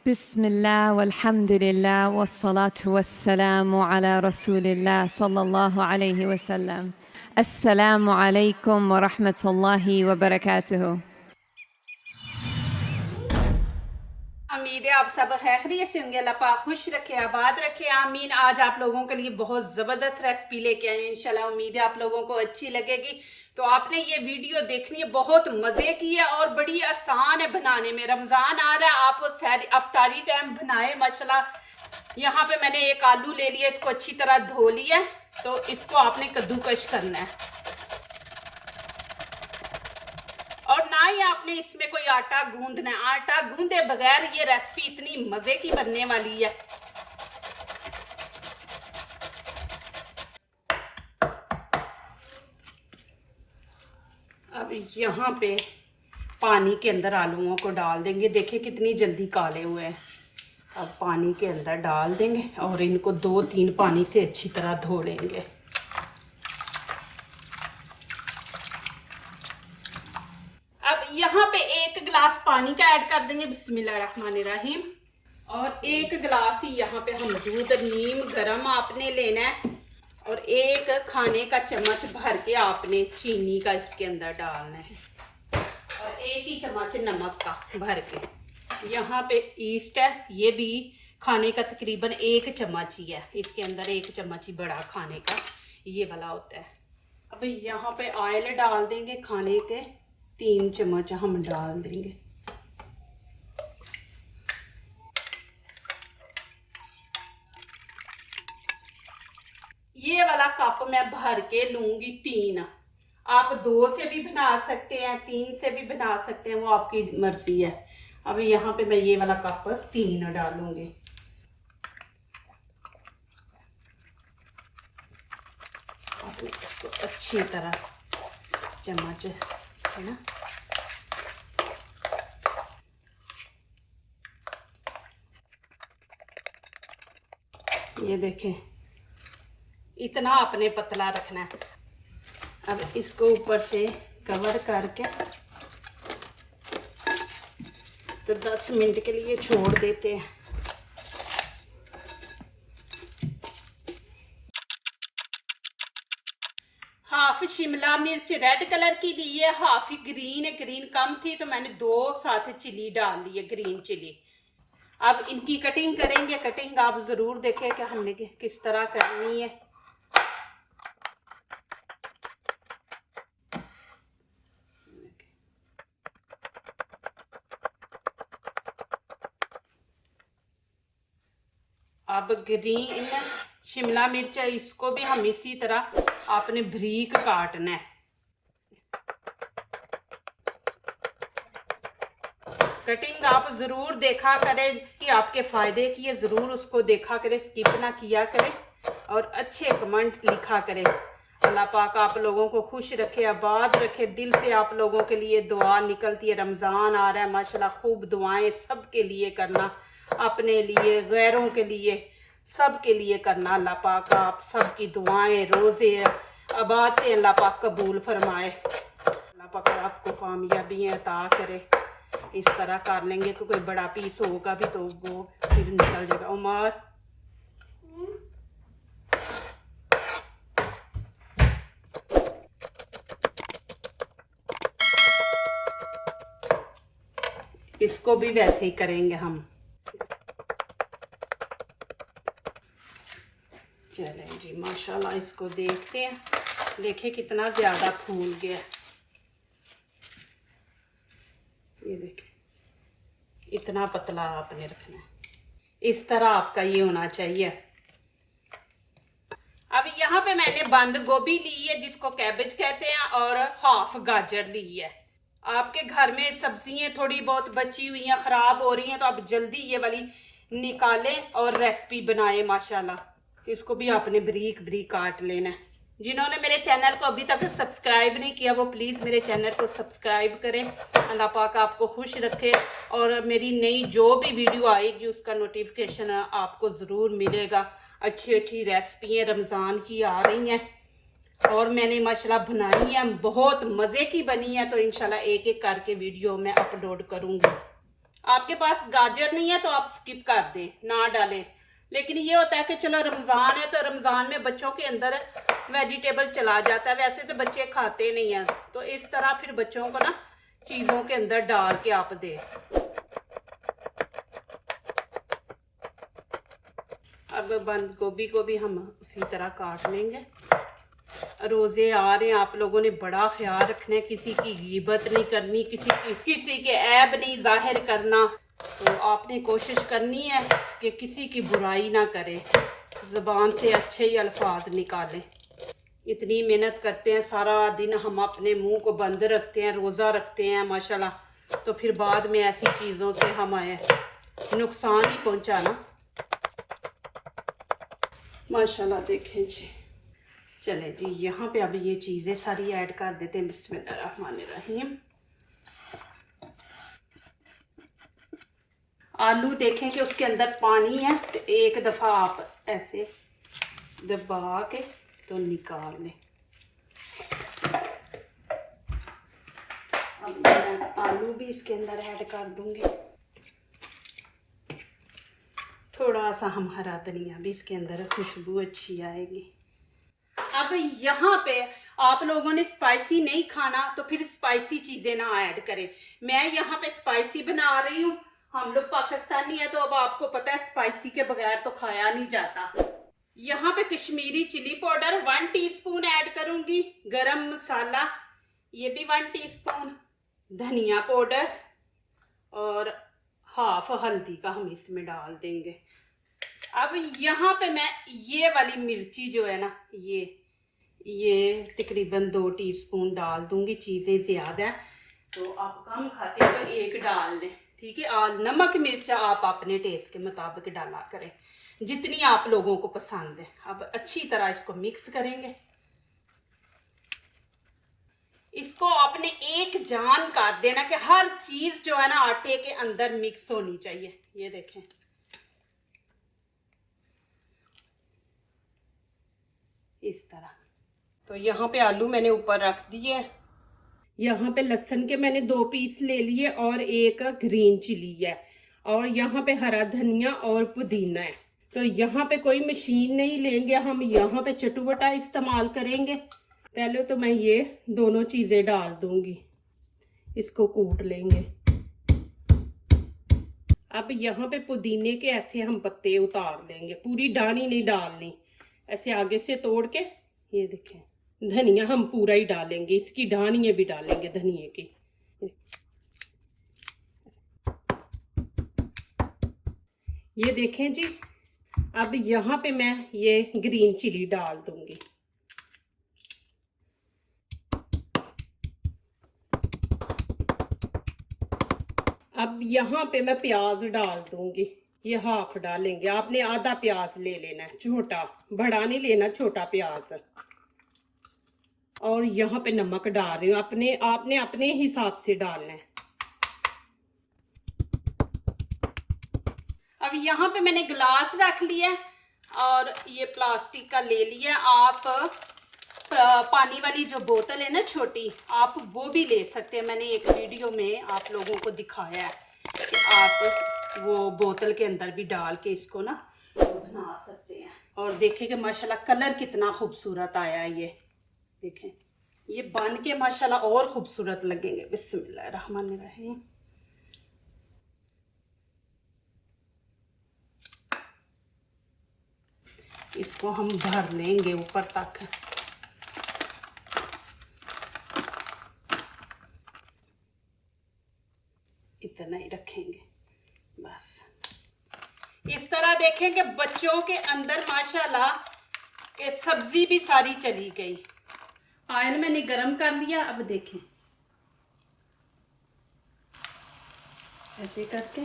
बिस्मिल्लाह वल्हम्दुलिल्लाह वस्सलातु वस्सलामु अला रसूलिल्लाह सल्लल्लाहु अलैहि वसल्लम। अस्सलामु अलैकुम व रहमतुल्लाहि व बरकातुहू। उम्मीद है आप सब खैरियत से होंगे। अल्लाह पाक खुश रखे, आबाद रखे, आमीन। आज आप लोगों के लिए बहुत ज़बरदस्त रेसिपी लेके आए हैं। इंशाल्लाह उम्मीद है आप लोगों को अच्छी लगेगी। तो आपने ये वीडियो देखनी है, बहुत मज़े की है और बड़ी आसान है बनाने में। रमज़ान आ रहा है, आप अफ्तारी टाइम बनाए माशाल्लाह। यहाँ पे मैंने एक आलू ले लिया, इसको अच्छी तरह धो लिया। तो इसको आपने कद्दूकश करना है और ना ही आपने इसमें कोई आटा गूंदना है। आटा गूंदे बगैर ये रेसिपी इतनी मजे की बनने वाली है। अब यहाँ पे पानी के अंदर आलूओं को डाल देंगे। देखिए कितनी जल्दी काले हुए हैं। अब पानी के अंदर डाल देंगे और इनको 2-3 पानी से अच्छी तरह धो लेंगे। यहाँ पे 1 गिलास पानी का ऐड कर देंगे, बिस्मिल्लाहिर्रहमानिर्रहीम। और 1 गिलास ही यहाँ पे हम दूध नीम गरम आपने लेना है और 1 खाने का चम्मच भर के आपने चीनी का इसके अंदर डालना है और 1 ही चम्मच नमक का भर के। यहाँ पे ईस्ट है, ये भी खाने का तकरीबन 1 चम्मच ही है। इसके अंदर 1 चम्मच ही बड़ा खाने का ये वाला होता है। अब यहाँ पे ऑयल डाल देंगे, खाने के 3 चम्मच हम डाल देंगे। ये वाला कप मैं भर के लूंगी 3। आप 2 से भी बना सकते हैं, 3 से भी बना सकते हैं, वो आपकी मर्जी है। अब यहाँ पे मैं ये वाला कप 3 डालूंगी। आपने इसको अच्छी तरह चम्मच है ना, ये देखें इतना आपने पतला रखना है। अब इसको ऊपर से कवर करके तो 10 मिनट के लिए छोड़ देते हैं। हाफ शिमला मिर्च रेड कलर की ली है, हाफ ग्रीन कम थी तो मैंने 2 साथ चिली डाल ली है, ग्रीन चिली। अब इनकी कटिंग करेंगे। कटिंग आप ज़रूर देखें कि हमने किस तरह करनी है। अब ग्रीन शिमला मिर्च है, इसको भी हम इसी तरह आपने बारीक काटना है। कटिंग आप ज़रूर देखा करें कि आपके फ़ायदे की है, ज़रूर उसको देखा करें, स्किप ना किया करें और अच्छे कमेंट लिखा करें। अल्लाह पाक आप लोगों को खुश रखे, आबाद रखे। दिल से आप लोगों के लिए दुआ निकलती है। रमज़ान आ रहा है माशाल्लाह, खूब दुआएं सब के लिए करना, अपने लिए, गैरों के लिए, सब के लिए करना। अल्लाह पाक आप सब की दुआएं, रोज़े, आबाद अल्लाह पाक कबूल फरमाए। अल्लाह पाक आपको कामयाबी अता करे। इस तरह कर लेंगे कि कोई बड़ा पीस होगा भी तो वो फिर निकल जाएगा। उमर इसको भी वैसे ही करेंगे हम। चलें जी, माशाल्लाह इसको देखते हैं। देखिए कितना ज़्यादा फूल गया। ये देखें इतना पतला आपने रखना है, इस तरह आपका ये होना चाहिए। अब यहाँ पे मैंने बंद गोभी ली है, जिसको कैबेज कहते हैं, और हाफ गाजर ली है। आपके घर में सब्जियां थोड़ी बहुत बची हुई हैं, ख़राब हो रही हैं, तो आप जल्दी ये वाली निकालें और रेसिपी बनाएं माशाल्लाह। इसको भी आपने बारीक बारीक काट लेना है। जिन्होंने मेरे चैनल को अभी तक सब्सक्राइब नहीं किया वो प्लीज़ मेरे चैनल को सब्सक्राइब करें। अल्लाह पाक आपको खुश रखे और मेरी नई जो भी वीडियो आएगी उसका नोटिफिकेशन आपको ज़रूर मिलेगा। अच्छी अच्छी रेसिपियाँ रमज़ान की आ रही हैं और मैंने माशाल्लाह बनाई है, बहुत मज़े की बनी है। तो इंशाल्लाह एक एक करके वीडियो मैं अपलोड करूँगी। आपके पास गाजर नहीं है तो आप स्किप कर दें, ना डालें। लेकिन ये होता है कि चलो रमज़ान है तो रमज़ान में बच्चों के अंदर वेजिटेबल चला जाता है, वैसे तो बच्चे खाते नहीं हैं, तो इस तरह फिर बच्चों को ना चीज़ों के अंदर डाल के आप दें। अब बंद गोभी को भी हम उसी तरह काट लेंगे। रोज़े आ रहे हैं, आप लोगों ने बड़ा ख्याल रखना है, किसी की गीबत नहीं करनी, किसी के ऐब नहीं जाहिर करना। तो आपने कोशिश करनी है कि किसी की बुराई ना करें, ज़बान से अच्छे ही अल्फाज निकालें। इतनी मेहनत करते हैं, सारा दिन हम अपने मुंह को बंद रखते हैं, रोज़ा रखते हैं माशाल्लाह, तो फिर बाद में ऐसी चीज़ों से हमें नुकसान ही पहुंचाना। माशाल्लाह देखें जी। चले जी, यहाँ पे अब ये चीज़ें सारी ऐड कर देते हैं। बिस्मिल्लाहिर्रहमानिर्रहीम। आलू देखें कि उसके अंदर पानी है, तो एक दफ़ा आप ऐसे दबा के तो निकाल लें। अब मैं आलू भी इसके अंदर ऐड कर दूंगी। थोड़ा सा हम हरा धनिया भी इसके अंदर, खुशबू अच्छी आएगी। अब यहाँ पे आप लोगों ने स्पाइसी नहीं खाना तो फिर स्पाइसी चीज़ें ना ऐड करें। मैं यहाँ पे स्पाइसी बना रही हूँ, हम लोग पाकिस्तानी है तो अब आपको पता है स्पाइसी के बगैर तो खाया नहीं जाता। यहाँ पे Kashmiri chilli powder 1 teaspoon add करूँगी, गरम मसाला ये भी 1 टीस्पून, धनिया पाउडर और हाफ हल्दी का हम इसमें डाल देंगे। अब यहाँ पे मैं ये वाली मिर्ची जो है ना, ये तकरीबन 2 टीस्पून डाल दूंगी। चीज़ें ज़्यादा है तो आप कम खाते हो तो 1 डाल दें, ठीक है। और नमक मिर्चा आप अपने टेस्ट के मुताबिक डाला करें, जितनी आप लोगों को पसंद है। अब अच्छी तरह इसको मिक्स करेंगे। इसको आपने एक जान कर देना कि हर चीज़ जो है ना आटे के अंदर मिक्स होनी चाहिए। ये देखें, इस तरह। तो यहाँ पे आलू मैंने ऊपर रख दिए। यहाँ पे लहसुन के मैंने 2 पीस ले लिए और 1 ग्रीन चिली है, और यहाँ पे हरा धनिया और पुदीना है। तो यहाँ पे कोई मशीन नहीं लेंगे, हम यहाँ पे चटुवटा इस्तेमाल करेंगे। पहले तो मैं ये दोनों चीज़ें डाल दूंगी, इसको कूट लेंगे। अब यहाँ पे पुदीने के ऐसे हम पत्ते उतार देंगे, पूरी डानी नहीं डालनी, ऐसे आगे से तोड़ के। ये देखें, धनिया हम पूरा ही डालेंगे, इसकी डानियाँ भी डालेंगे धनिए की। ये देखें जी। अब यहाँ पे मैं ये ग्रीन चिली डाल दूंगी। अब यहाँ पे मैं प्याज डाल दूंगी, ये हाफ डालेंगे। आपने आधा प्याज ले लेना है, छोटा, बड़ा नहीं लेना, छोटा प्याज। और यहाँ पे नमक डाल रही हूँ, आपने अपने हिसाब से डालना है। अब यहाँ पे मैंने गिलास रख लिया और ये प्लास्टिक का ले लिया। आप पानी वाली जो बोतल है ना छोटी, आप वो भी ले सकते हैं। मैंने एक वीडियो में आप लोगों को दिखाया है कि आप वो बोतल के अंदर भी डाल के इसको ना बना सकते हैं। और देखें कि माशाल्लाह कलर कितना खूबसूरत आया है। ये देखें, ये बन के माशाल्लाह और खूबसूरत लगेंगे। बिस्मिल्लाहिर्रहमानिर्रहीम। इसको हम भर लेंगे ऊपर तक। इतना ही रखेंगे बस। इस तरह देखें कि बच्चों के अंदर माशाल्लाह के सब्जी भी सारी चली गई। ऑयल मैंने गरम कर लिया। अब देखें, ऐसे करके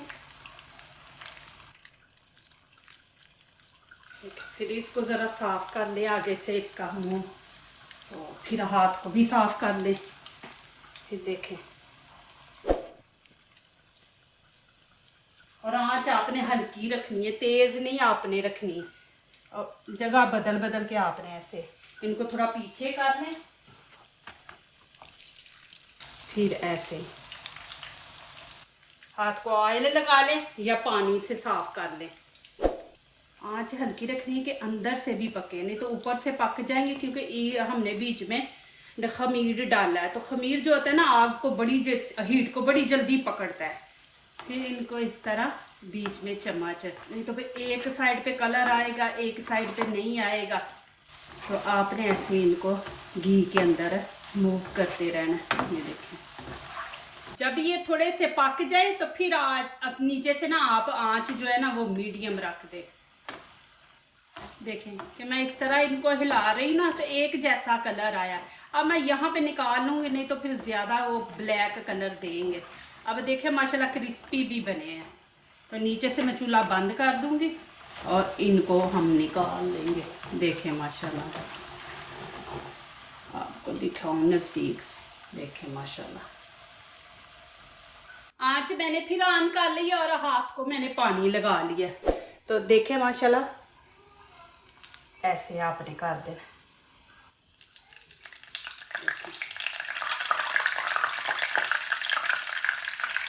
फिर इसको ज़रा साफ कर ले आगे से इसका मुंह, तो फिर हाथ को भी साफ कर ले। फिर देखें, और आंच आपने हल्की रखनी है, तेज़ नहीं आपने रखनी। और जगह बदल बदल के आपने ऐसे इनको थोड़ा पीछे कर लें, फिर ऐसे। हाथ को ऑयल लगा लें या पानी से साफ कर लें। आँच हल्की रखनी है कि अंदर से भी पके, नहीं तो ऊपर से पक जाएंगे, क्योंकि ये हमने बीच में खमीर डाला है। तो खमीर जो होता है ना, आग को हीट को बड़ी जल्दी पकड़ता है। फिर इनको इस तरह बीच में चम्मच, नहीं तो फिर एक साइड पे कलर आएगा, एक साइड पे नहीं आएगा। तो आपने ऐसे इनको घी के अंदर मूव करते रहना। ये देखें, जब ये थोड़े से पक जाए तो फिर अब नीचे से ना आप आंच जो है ना वो मीडियम रख दे। देखें कि मैं इस तरह इनको हिला रही ना, तो एक जैसा कलर आया। अब मैं यहाँ पे निकाल लूँगी, नहीं तो फिर ज़्यादा वो ब्लैक कलर देंगे। अब देखें माशाल्लाह क्रिस्पी भी बने हैं। तो नीचे से मैं चूल्हा बंद कर दूँगी और इनको हम निकाल लेंगे। देखें माशाल्लाह, आपको दिखाऊँ नज़दीक से। देखें माशाल्लाह, आँच मैंने फिर ऑन कर लिया और हाथ को मैंने पानी लगा लिया। तो देखें माशाल्लाह, ऐसे आपने कर देना।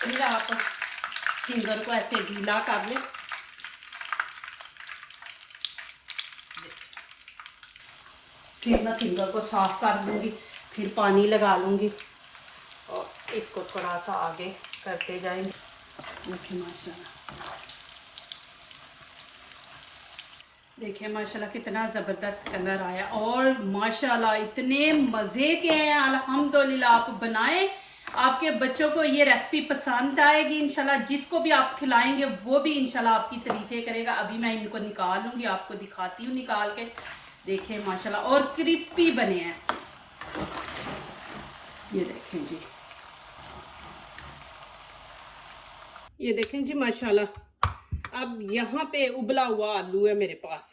फिर आप फिंगर को ऐसे गीला कर लें। फिर मैं फिंगर को साफ कर दूंगी, फिर पानी लगा लूंगी और इसको थोड़ा सा आगे करते जाएंगे। देखिए माशाल्लाह, देखिए माशाल्लाह कितना ज़बरदस्त कलर आया। और माशाल्लाह इतने मज़े के हैं अल्हम्दुलिल्लाह। आप बनाएं, आपके बच्चों को ये रेसिपी पसंद आएगी इंशाल्लाह। जिसको भी आप खिलाएंगे वो भी इंशाल्लाह आपकी तारीफ़ें करेगा। अभी मैं इनको निकाल लूँगी, आपको दिखाती हूँ निकाल के। देखें माशाल्लाह, और क्रिस्पी बने हैं। ये देखें जी, ये देखें जी माशाल्लाह। अब यहाँ पे उबला हुआ आलू है मेरे पास,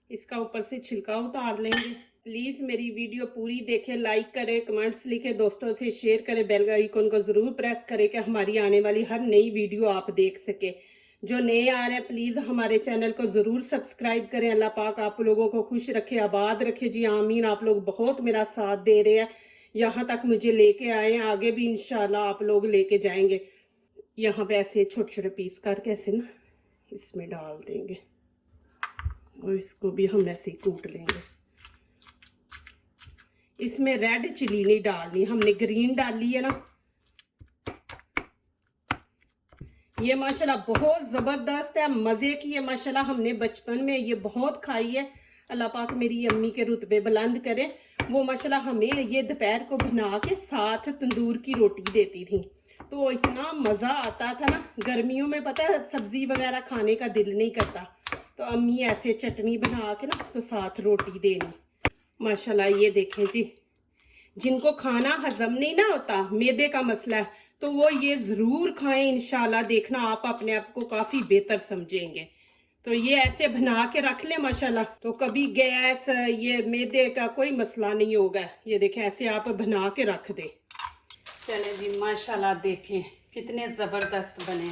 इसका ऊपर से छिलका उतार लेंगे। प्लीज़ मेरी वीडियो पूरी देखें, लाइक करें, कमेंट्स लिखें, दोस्तों से शेयर करें, बेल आइकन को ज़रूर प्रेस करें कि हमारी आने वाली हर नई वीडियो आप देख सके। जो नए आ रहे हैं प्लीज़ हमारे चैनल को ज़रूर सब्सक्राइब करें। अल्लाह पाक आप लोगों को खुश रखे, आबाद रखे जी, आमीन। आप लोग बहुत मेरा साथ दे रहे हैं, यहाँ तक मुझे लेके आए हैं, आगे भी इंशाल्लाह आप लोग लेके जाएंगे। यहाँ पे ऐसे छोटे छोटे पीस करके ऐसे ना इसमें डाल देंगे और इसको भी हम ऐसे ही कूट लेंगे। इसमें रेड चिली नहीं डालनी, हमने ग्रीन डाली है ना। ये माशाल्लाह बहुत ज़बरदस्त है, मज़े की है माशाल्लाह। हमने बचपन में ये बहुत खाई है। अल्लाह पाक मेरी अम्मी के रुतबे बुलंद करे। वो माशाल्लाह हमें ये दोपहर को बना के साथ तंदूर की रोटी देती थी, तो इतना मज़ा आता था ना। गर्मियों में पता है सब्ज़ी वगैरह खाने का दिल नहीं करता, तो अम्मी ऐसे चटनी बना के ना तो साथ रोटी देनी माशाल्लाह। ये देखें जी, जिनको खाना हजम नहीं ना होता, मैदे का मसला है, तो वो ये ज़रूर खाएं इंशाल्लाह। देखना आप अपने आप को काफ़ी बेहतर समझेंगे। तो ये ऐसे बना के रख ले माशाल्लाह, तो कभी गैस ये मैदे का कोई मसला नहीं होगा। ये देखें ऐसे आप बना के रख दे। चले जी माशाल्लाह, देखें कितने ज़बरदस्त बने,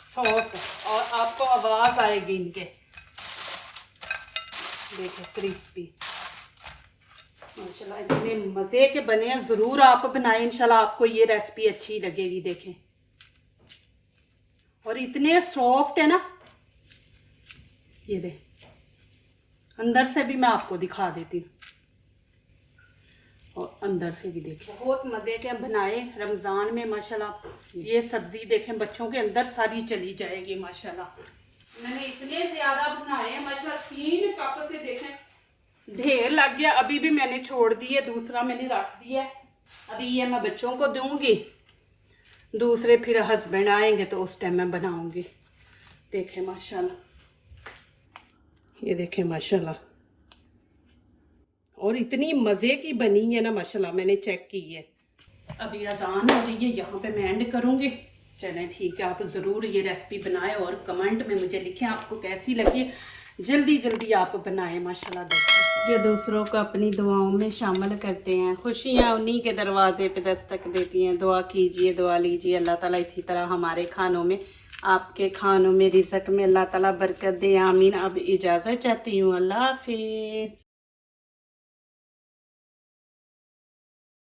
सॉफ्ट, और आपको आवाज़ आएगी इनके। देखें क्रिस्पी माशाल्लाह, इतने मज़े के बने हैं। ज़रूर आप बनाएं इंशाल्लाह, आपको ये रेसिपी अच्छी लगेगी। देखें, और इतने सॉफ्ट है ना। ये दे अंदर से भी मैं आपको दिखा देती हूँ, और अंदर से भी देखें बहुत मज़े के बनाए। रमज़ान में माशाल्लाह ये सब्ज़ी देखें बच्चों के अंदर सारी चली जाएगी माशाल्लाह। मैंने इतने ज़्यादा बनाए हैं माशाल्लाह, 3 कप से देखें ढेर लग गया। अभी भी मैंने छोड़ दिए, दूसरा मैंने रख दिया। अभी ये मैं बच्चों को दूंगी, दूसरे फिर हस्बैंड आएंगे तो उस टाइम मैं बनाऊंगी। देखें माशाल्लाह, ये देखें माशाल्लाह, और इतनी मज़े की बनी है ना माशाल्लाह। मैंने चेक की है। अभी अजान हो रही है, यहाँ पे मैं एंड करूँगी। चलें ठीक है, आप ज़रूर ये रेसिपी बनाएं और कमेंट में मुझे लिखें आपको कैसी लगी। जल्दी जल्दी आप बनाएं माशाल्लाह। देखें, जो दूसरों को अपनी दुआओं में शामिल करते हैं, खुशियाँ उन्हीं के दरवाजे पे दस्तक देती हैं। दुआ कीजिए, दुआ लीजिए, अल्लाह ताला इसी तरह हमारे खानों में, आपके खानों में, रिज़्क़ में अल्लाह ताला बरकत दे, आमीन। अब इजाज़त चाहती हूँ, अल्लाह हाफिज़।